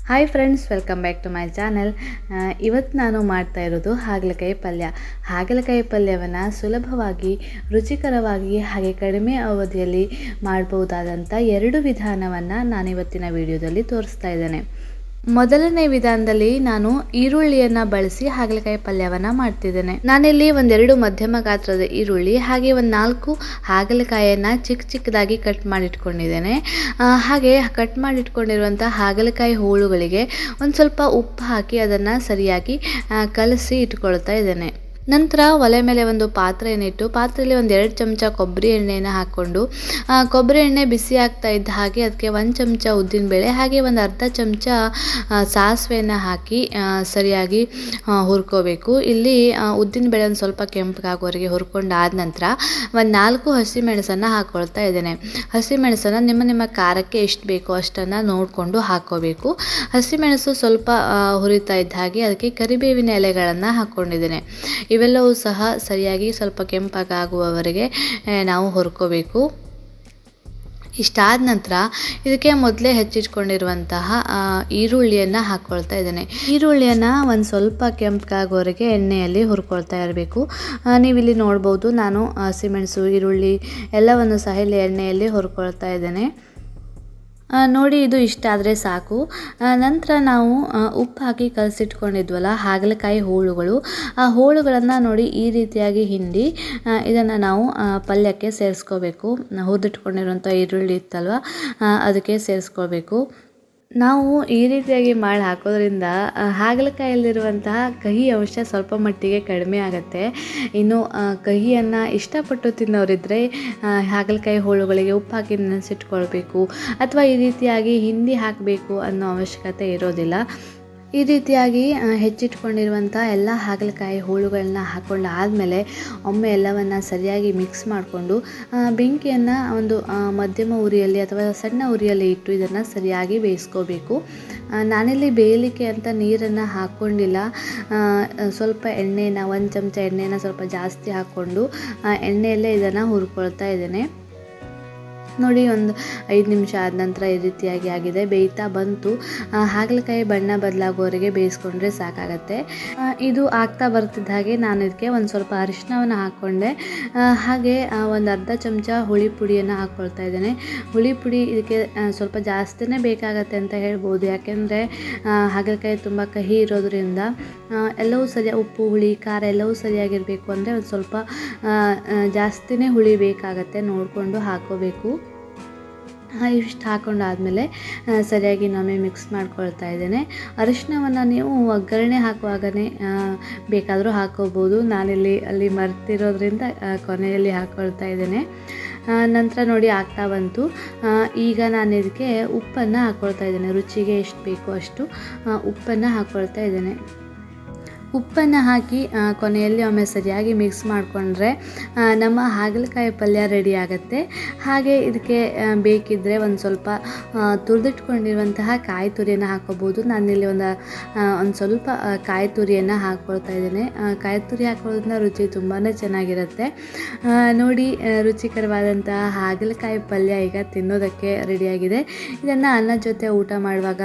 Hi friends, welcome back to my channel. ಇವತ್ತು ನಾನು ಮಾಡ್ತಾ ಇರೋದು ಹಾಗಲಕಾಯಿ ಪಲ್ಯ. ಹಾಗಲಕಾಯಿ ಪಲ್ಯವನ್ನು ಸುಲಭವಾಗಿ, ರುಚಿಕರವಾಗಿ ಹಾಗೆ ಕಡಿಮೆ ಅವಧಿಯಲ್ಲಿ ಮಾಡಬಹುದಾದಂಥ 2 ವಿಧಾನವನ್ನು ನಾನು ಇವತ್ತಿನ ವಿಡಿಯೋದಲ್ಲಿ ತೋರಿಸ್ತಾ ಇದ್ದೇನೆ. ಮೊದಲನೇ ವಿಧಾನದಲ್ಲಿ ನಾನು ಈರುಳ್ಳಿಯನ್ನು ಬಳಸಿ ಹಾಗಲಕಾಯಿ ಪಲ್ಯವನ್ನು ಮಾಡ್ತಿದ್ದೇನೆ. ನಾನಿಲ್ಲಿ ಒಂದೆರಡು ಮಧ್ಯಮ ಗಾತ್ರದ ಈರುಳ್ಳಿ ಹಾಗೆ ಒಂದು 4 ಹಾಗಲಕಾಯಿಯನ್ನು ಚಿಕ್ಕದಾಗಿ ಕಟ್ ಮಾಡಿಟ್ಕೊಂಡಿದ್ದೇನೆ. ಹಾಗೆ ಕಟ್ ಮಾಡಿಟ್ಕೊಂಡಿರುವಂಥ ಹಾಗಲಕಾಯಿ ಹೋಳುಗಳಿಗೆ ಒಂದು ಸ್ವಲ್ಪ ಉಪ್ಪು ಹಾಕಿ ಅದನ್ನು ಸರಿಯಾಗಿ ಕಲಸಿ ಇಟ್ಕೊಳ್ತಾ ಇದ್ದೇನೆ. ನಂತರ ಒಲೆ ಮೇಲೆ ಒಂದು ಪಾತ್ರೆಯನ್ನಿಟ್ಟು ಪಾತ್ರೆಯಲ್ಲಿ 1-2 ಚಮಚ ಕೊಬ್ಬರಿ ಎಣ್ಣೆಯನ್ನು ಹಾಕ್ಕೊಂಡು ಕೊಬ್ಬರಿ ಎಣ್ಣೆ ಬಿಸಿ ಆಗ್ತಾ ಇದ್ದ ಹಾಗೆ ಅದಕ್ಕೆ 1 ಚಮಚ ಉದ್ದಿನಬೇಳೆ ಹಾಗೆ ಒಂದು ಅರ್ಧ ಚಮಚ ಸಾಸಿವೆಯನ್ನು ಹಾಕಿ ಸರಿಯಾಗಿ ಹುರ್ಕೋಬೇಕು. ಇಲ್ಲಿ ಉದ್ದಿನಬೇಳೆ ಒಂದು ಸ್ವಲ್ಪ ಕೆಂಪಗಾಗೋವರೆಗೆ ಹುರ್ಕೊಂಡಾದ ನಂತರ 4 ಹಸಿಮೆಣಸನ್ನು ಹಾಕ್ಕೊಳ್ತಾ ಇದ್ದೇನೆ. ಹಸಿಮೆಣಸನ್ನು ನಿಮ್ಮ ಖಾರಕ್ಕೆ ಎಷ್ಟು ಬೇಕೋ ಅಷ್ಟನ್ನು ನೋಡಿಕೊಂಡು ಹಾಕ್ಕೋಬೇಕು. ಹಸಿಮೆಣಸು ಸ್ವಲ್ಪ ಹುರಿತಾ ಇದ್ದ ಹಾಗೆ ಅದಕ್ಕೆ ಕರಿಬೇವಿನ ಎಲೆಗಳನ್ನು ಹಾಕ್ಕೊಂಡಿದ್ದೇನೆ. ಇವೆಲ್ಲವೂ ಸಹ ಸರಿಯಾಗಿ ಸ್ವಲ್ಪ ಕೆಂಪಾಗುವವರೆಗೆ ನಾವು ಹುರ್ಕೋಬೇಕು. ಇಷ್ಟಾದ ನಂತರ ಇದಕ್ಕೆ ಮೊದಲೇ ಹೆಚ್ಚಿಟ್ಕೊಂಡಿರುವಂತಹ ಈರುಳ್ಳಿಯನ್ನು ಹಾಕ್ಕೊಳ್ತಾ ಇದ್ದೇನೆ. ಈರುಳ್ಳಿಯನ್ನು ಒಂದು ಸ್ವಲ್ಪ ಕೆಂಪಗಾಗೋವರೆಗೆ ಎಣ್ಣೆಯಲ್ಲಿ ಹುರ್ಕೊಳ್ತಾ ಇರಬೇಕು. ನೀವಿಲ್ಲಿ ನೋಡ್ಬೋದು, ನಾನು ಹಸಿಮೆಣಸು, ಈರುಳ್ಳಿ ಎಲ್ಲವನ್ನು ಸಹ ಇಲ್ಲಿ ಎಣ್ಣೆಯಲ್ಲಿ ಹುರ್ಕೊಳ್ತಾ ಇದ್ದೇನೆ. ನೋಡಿ, ಇದು ಇಷ್ಟ ಆದರೆ ಸಾಕು. ನಂತರ ನಾವು ಉಪ್ಪು ಹಾಕಿ ಕಲಸಿಟ್ಕೊಂಡಿದ್ವಲ್ಲ ಹಾಗಲಕಾಯಿ ಹೋಳುಗಳು, ಆ ಹೋಳುಗಳನ್ನು ನೋಡಿ ಈ ರೀತಿಯಾಗಿ ಹಿಂಡಿ ಇದನ್ನು ನಾವು ಪಲ್ಯಕ್ಕೆ ಸೇರಿಸ್ಕೋಬೇಕು. ಹುರಿದಿಟ್ಕೊಂಡಿರುವಂಥ ಈರುಳ್ಳಿ ಇತ್ತಲ್ವ, ಅದಕ್ಕೆ ಸೇರಿಸ್ಕೋಬೇಕು. ನಾವು ಈ ರೀತಿಯಾಗಿ ಮಾಡಿ ಹಾಕೋದ್ರಿಂದ ಹಾಗಲಕಾಯಲ್ಲಿರುವಂತಹ ಕಹಿ ಅಂಶ ಸ್ವಲ್ಪ ಮಟ್ಟಿಗೆ ಕಡಿಮೆ ಆಗುತ್ತೆ. ಇನ್ನು ಕಹಿಯನ್ನು ಇಷ್ಟಪಟ್ಟು ತಿನ್ನೋರಿದ್ದರೆ ಹಾಗಲಕಾಯಿ ಹೋಳುಗಳಿಗೆ ಉಪ್ಪು ಹಾಕಿ ನೆನೆಸಿಟ್ಕೊಳ್ಬೇಕು ಅಥವಾ ಈ ರೀತಿಯಾಗಿ ಹಿಂಡಿ ಹಾಕಬೇಕು ಅನ್ನೋ ಅವಶ್ಯಕತೆ ಇರೋದಿಲ್ಲ. ಈ ರೀತಿಯಾಗಿ ಹೆಚ್ಚಿಟ್ಕೊಂಡಿರುವಂಥ ಎಲ್ಲ ಹಾಗಲಕಾಯಿ ಹೋಳುಗಳನ್ನ ಹಾಕ್ಕೊಂಡು ಆದಮೇಲೆ ಒಮ್ಮೆ ಎಲ್ಲವನ್ನು ಸರಿಯಾಗಿ ಮಿಕ್ಸ್ ಮಾಡಿಕೊಂಡು ಬೆಂಕಿಯನ್ನು ಒಂದು ಮಧ್ಯಮ ಉರಿಯಲ್ಲಿ ಅಥವಾ ಸಣ್ಣ ಉರಿಯಲ್ಲಿ ಇಟ್ಟು ಇದನ್ನು ಸರಿಯಾಗಿ ಬೇಯಿಸ್ಕೋಬೇಕು. ನಾನಿಲ್ಲಿ ಬೇಯಲಿಕ್ಕೆ ಅಂತ ನೀರನ್ನು ಹಾಕ್ಕೊಂಡಿಲ್ಲ. ಸ್ವಲ್ಪ ಎಣ್ಣೆನ 1 ಚಮಚ ಎಣ್ಣೆನ ಸ್ವಲ್ಪ ಜಾಸ್ತಿ ಹಾಕ್ಕೊಂಡು ಎಣ್ಣೆಯಲ್ಲೇ ಇದನ್ನು ಹುರ್ಕೊಳ್ತಾ ಇದ್ದೇನೆ. ನೋಡಿ, ಒಂದು 5 ನಿಮಿಷ ಆದ ನಂತರ ಈ ರೀತಿಯಾಗಿ ಆಗಿದೆ, ಬೇಯ್ತಾ ಬಂತು. ಹಾಗಲಕಾಯಿ ಬಣ್ಣ ಬದಲಾಗೋವರೆಗೆ ಬೇಯಿಸ್ಕೊಂಡ್ರೆ ಸಾಕಾಗತ್ತೆ. ಇದು ಆಗ್ತಾ ಬರ್ತಿದ್ದ ಹಾಗೆ ನಾನು ಇದಕ್ಕೆ ಒಂದು ಸ್ವಲ್ಪ ಅರಿಶಿನವನ್ನು ಹಾಕ್ಕೊಂಡೆ. ಹಾಗೆ ಒಂದು ಅರ್ಧ ಚಮಚ ಹುಳಿ ಪುಡಿಯನ್ನು ಹಾಕ್ಕೊಳ್ತಾ ಇದ್ದೇನೆ. ಹುಳಿ ಪುಡಿ ಇದಕ್ಕೆ ಸ್ವಲ್ಪ ಜಾಸ್ತಿನೇ ಬೇಕಾಗತ್ತೆ ಅಂತ ಹೇಳ್ಬೋದು. ಯಾಕೆಂದರೆ ಹಾಗಲಕಾಯಿ ತುಂಬ ಕಹಿ ಇರೋದ್ರಿಂದ ಎಲ್ಲವೂ ಸರಿಯಾಗಿ ಉಪ್ಪು, ಹುಳಿ, ಖಾರ ಎಲ್ಲವೂ ಸರಿಯಾಗಿರಬೇಕು ಅಂದರೆ ಒಂದು ಸ್ವಲ್ಪ ಜಾಸ್ತಿನೇ ಹುಳಿ ಬೇಕಾಗತ್ತೆ, ನೋಡಿಕೊಂಡು ಹಾಕ್ಕೋಬೇಕು. ಇಷ್ಟು ಹಾಕ್ಕೊಂಡಾದಮೇಲೆ ಸರಿಯಾಗಿ ಇನ್ನೊಮ್ಮೆ ಮಿಕ್ಸ್ ಮಾಡ್ಕೊಳ್ತಾ ಇದ್ದೇನೆ. ಅರಿಶಿನವನ್ನು ನೀವು ಒಗ್ಗರಣೆ ಹಾಕುವಾಗನೇ ಬೇಕಾದರೂ ಹಾಕ್ಕೋಬೋದು. ಅಲ್ಲಿ ಮರ್ತಿರೋದ್ರಿಂದ ಕೊನೆಯಲ್ಲಿ ಹಾಕ್ಕೊಳ್ತಾ ಇದ್ದೇನೆ. ನಂತರ ನೋಡಿ ಆಗ್ತಾ ಬಂತು. ಈಗ ನಾನು ಇದಕ್ಕೆ ಉಪ್ಪನ್ನು ಹಾಕ್ಕೊಳ್ತಾ ಇದ್ದೇನೆ. ರುಚಿಗೆ ಎಷ್ಟು ಬೇಕೋ ಅಷ್ಟು ಉಪ್ಪನ್ನು ಹಾಕ್ಕೊಳ್ತಾ ಇದ್ದೇನೆ. ಉಪ್ಪನ್ನು ಹಾಕಿ ಕೊನೆಯಲ್ಲಿ ಒಮ್ಮೆ ಸರಿಯಾಗಿ ಮಿಕ್ಸ್ ಮಾಡಿಕೊಂಡ್ರೆ ನಮ್ಮ ಹಾಗಲಕಾಯಿ ಪಲ್ಯ ರೆಡಿ ಆಗುತ್ತೆ. ಹಾಗೆ ಇದಕ್ಕೆ ಬೇಕಿದ್ದರೆ ಒಂದು ಸ್ವಲ್ಪ ತುರಿದಿಟ್ಕೊಂಡಿರುವಂತಹ ಕಾಯಿ ತುರಿಯನ್ನು ಹಾಕ್ಕೋಬೋದು. ನಾನಿಲ್ಲಿ ಒಂದು ಸ್ವಲ್ಪ ಕಾಯಿ ತುರಿಯನ್ನು ಹಾಕ್ಕೊಳ್ತಾ ಇದ್ದೇನೆ. ಕಾಯಿ ತುರಿ ಹಾಕೊಳ್ಳೋದ್ರಿಂದ ರುಚಿ ತುಂಬಾ ಚೆನ್ನಾಗಿರುತ್ತೆ. ನೋಡಿ, ರುಚಿಕರವಾದಂತಹ ಹಾಗಲಕಾಯಿ ಪಲ್ಯ ಈಗ ತಿನ್ನೋದಕ್ಕೆ ರೆಡಿಯಾಗಿದೆ. ಇದನ್ನು ಅನ್ನದ ಜೊತೆ ಊಟ ಮಾಡುವಾಗ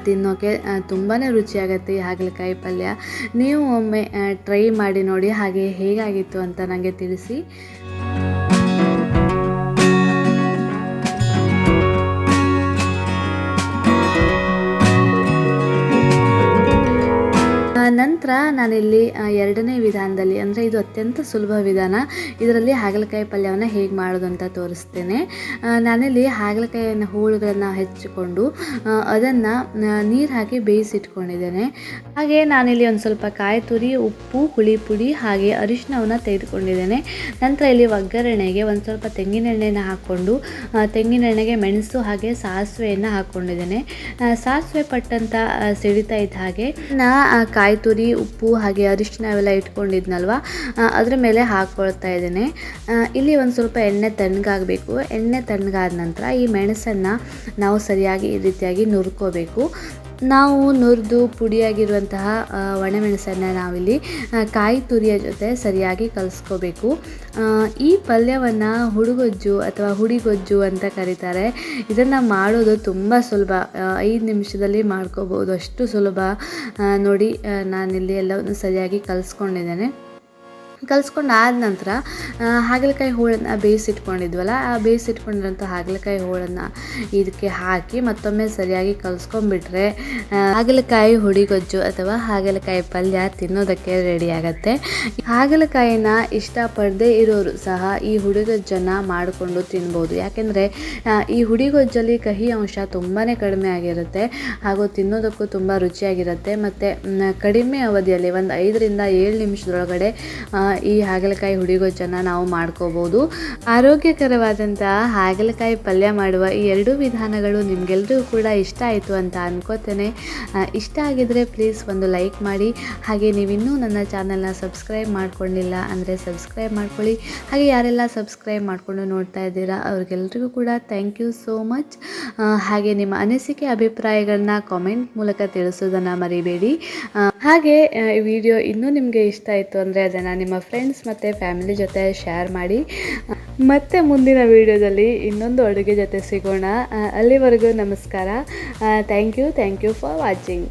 ತಿನ್ನೋಕ್ಕೆ ತುಂಬಾ ರುಚಿಯಾಗುತ್ತೆ ಈ ಹಾಗಲಕಾಯಿ ಪಲ್ಯ. ನೀವು ಒಮ್ಮೆ ಟ್ರೈ ಮಾಡಿ ನೋಡಿ, ಹಾಗೆ ಹೇಗಾಗಿತ್ತು ಅಂತ ನನಗೆ ತಿಳಿಸಿ. ನಂತರ ನಾನಿಲ್ಲಿ 2ನೇ ವಿಧಾನದಲ್ಲಿ, ಅಂದರೆ ಇದು ಅತ್ಯಂತ ಸುಲಭ ವಿಧಾನ, ಇದರಲ್ಲಿ ಹಾಗಲಕಾಯಿ ಪಲ್ಯವನ್ನು ಹೇಗೆ ಮಾಡೋದು ಅಂತ ತೋರಿಸ್ತೇನೆ. ನಾನಿಲ್ಲಿ ಹಾಗಲಕಾಯಿಯನ್ನು ಹೋಳುಗಳನ್ನು ಹೆಚ್ಚಿಕೊಂಡು ಅದನ್ನು ನೀರು ಹಾಕಿ ಬೇಯಿಸಿಟ್ಕೊಂಡಿದ್ದೇನೆ. ಹಾಗೆ ನಾನಿಲ್ಲಿ ಒಂದು ಸ್ವಲ್ಪ ಕಾಯಿ ತುರಿ, ಉಪ್ಪು, ಹುಳಿ ಪುಡಿ ಹಾಗೆ ಅರಿಶಿನವನ್ನು ತೆಗೆದುಕೊಂಡಿದ್ದೇನೆ. ನಂತರ ಇಲ್ಲಿ ಒಗ್ಗರಣೆಗೆ ಒಂದು ಸ್ವಲ್ಪ ತೆಂಗಿನೆಣ್ಣೆಯನ್ನು ಹಾಕ್ಕೊಂಡು ತೆಂಗಿನೆಣ್ಣೆಗೆ ಮೆಣಸು ಹಾಗೆ ಸಾಸಿವೆಯನ್ನು ಹಾಕ್ಕೊಂಡಿದ್ದೇನೆ. ಸಾಸಿವೆ ಪಟ್ಟಂತ ಸಿಡಿತಾ ಇದ್ದ ಹಾಗೆ ಕಾಯಿ ತುರಿ, ಉಪ್ಪು ಹಾಗೆ ಅರಿಶಿನ ಅವೆಲ್ಲ ಇಟ್ಕೊಂಡಿದ್ನಲ್ವ, ಅದರ ಮೇಲೆ ಹಾಕ್ಕೊಳ್ತಾ ಇದ್ದೇನೆ. ಇಲ್ಲಿ ಒಂದು ಸ್ವಲ್ಪ ಎಣ್ಣೆ ತಣ್ಣಗಾಗಬೇಕು. ಎಣ್ಣೆ ತಣ್ಣಗಾದ ನಂತರ ಈ ಮೆಣಸನ್ನು ನಾವು ಸರಿಯಾಗಿ ಈ ರೀತಿಯಾಗಿ ನುರ್ಕೋಬೇಕು. ನಾವು ನುರಿದು ಪುಡಿಯಾಗಿರುವಂತಹ ಒಣಮೆಣಸನ್ನು ನಾವಿಲ್ಲಿ ಕಾಯಿ ತುರಿಯ ಜೊತೆ ಸರಿಯಾಗಿ ಕಲಿಸ್ಕೋಬೇಕು. ಈ ಪಲ್ಯವನ್ನು ಹುಡುಗೊಜ್ಜು ಅಥವಾ ಹುಡಿಗೊಜ್ಜು ಅಂತ ಕರೀತಾರೆ. ಇದನ್ನು ಮಾಡೋದು ತುಂಬ ಸುಲಭ, 5 ನಿಮಿಷದಲ್ಲಿ ಮಾಡ್ಕೋಬೋದು, ಅಷ್ಟು ಸುಲಭ. ನೋಡಿ, ನಾನಿಲ್ಲಿ ಎಲ್ಲವನ್ನು ಸರಿಯಾಗಿ ಕಲಿಸ್ಕೊಂಡಿದ್ದೇನೆ. ಕಲಿಸ್ಕೊಂಡಾದ ನಂತರ ಹಾಗಲಕಾಯಿ ಹೋಳನ್ನು ಬೇಯಿಸಿಟ್ಕೊಂಡಿದ್ವಲ್ಲ, ಆ ಬೇಯಿಸಿಟ್ಕೊಂಡಿರೋಂಥ ಹಾಗಲಕಾಯಿ ಹೋಳನ್ನು ಇದಕ್ಕೆ ಹಾಕಿ ಮತ್ತೊಮ್ಮೆ ಸರಿಯಾಗಿ ಕಲಿಸ್ಕೊಂಡ್ಬಿಟ್ರೆ ಹಾಗಲಕಾಯಿ ಹುಡಿಗೊಜ್ಜು ಅಥವಾ ಹಾಗಲಕಾಯಿ ಪಲ್ಯ ತಿನ್ನೋದಕ್ಕೆ ರೆಡಿ ಆಗುತ್ತೆ. ಹಾಗಲಕಾಯಿನ ಇಷ್ಟಪಡದೇ ಇರೋರು ಸಹ ಈ ಹುಡಿಗೊಜ್ಜನ್ನು ಮಾಡಿಕೊಂಡು ತಿನ್ಬೋದು. ಯಾಕೆಂದರೆ ಈ ಹುಡಿಗೊಜ್ಜಲ್ಲಿ ಕಹಿ ಅಂಶ ತುಂಬಾ ಕಡಿಮೆ ಆಗಿರುತ್ತೆ ಹಾಗೂ ತಿನ್ನೋದಕ್ಕೂ ತುಂಬ ರುಚಿಯಾಗಿರುತ್ತೆ. ಮತ್ತು ಕಡಿಮೆ ಅವಧಿಯಲ್ಲಿ ಒಂದು 5 ರಿಂದ 7 ನಿಮಿಷದೊಳಗಡೆ ಈ ಹಾಗಲಕಾಯಿ ಹುಡಿಗೊಜ್ಜನ್ನು ನಾವು ಮಾಡ್ಕೋಬೋದು. ಆರೋಗ್ಯಕರವಾದಂತಹ ಹಾಗಲಕಾಯಿ ಪಲ್ಯ ಮಾಡುವ ಈ 2 ವಿಧಾನಗಳು ನಿಮಗೆಲ್ಲರಿಗೂ ಕೂಡ ಇಷ್ಟ ಆಯಿತು ಅಂತ ಅನ್ಕೋತೇನೆ. ಇಷ್ಟ ಆಗಿದ್ರೆ ಪ್ಲೀಸ್ ಒಂದು ಲೈಕ್ ಮಾಡಿ. ಹಾಗೆ ನೀವಿನ್ನೂ ನನ್ನ ಚಾನಲ್ನ ಸಬ್ಸ್ಕ್ರೈಬ್ ಮಾಡ್ಕೊಂಡಿಲ್ಲ ಅಂದರೆ ಸಬ್ಸ್ಕ್ರೈಬ್ ಮಾಡ್ಕೊಳ್ಳಿ. ಹಾಗೆ ಯಾರೆಲ್ಲ ಸಬ್ಸ್ಕ್ರೈಬ್ ಮಾಡಿಕೊಂಡು ನೋಡ್ತಾ ಇದ್ದೀರಾ ಅವ್ರಿಗೆಲ್ರಿಗೂ ಕೂಡ ಥ್ಯಾಂಕ್ ಯು ಸೋ ಮಚ್. ಹಾಗೆ ನಿಮ್ಮ ಅನಿಸಿಕೆ ಅಭಿಪ್ರಾಯಗಳನ್ನ ಕಾಮೆಂಟ್ ಮೂಲಕ ತಿಳಿಸೋದನ್ನು ಮರಿಬೇಡಿ. ಹಾಗೆ ಈ ವಿಡಿಯೋ ಇನ್ನೂ ನಿಮಗೆ ಇಷ್ಟ ಆಯಿತು ಅಂದರೆ ಅದನ್ನು ನಿಮ್ಮ ಫ್ರೆಂಡ್ಸ್ ಮತ್ತು ಫ್ಯಾಮಿಲಿ ಜೊತೆ ಶೇರ್ ಮಾಡಿ. ಮತ್ತೆ ಮುಂದಿನ ವಿಡಿಯೋದಲ್ಲಿ ಇನ್ನೊಂದು ಅಡುಗೆ ಜೊತೆ ಸಿಗೋಣ. ಅಲ್ಲಿವರೆಗೂ ನಮಸ್ಕಾರ. Thank you for watching.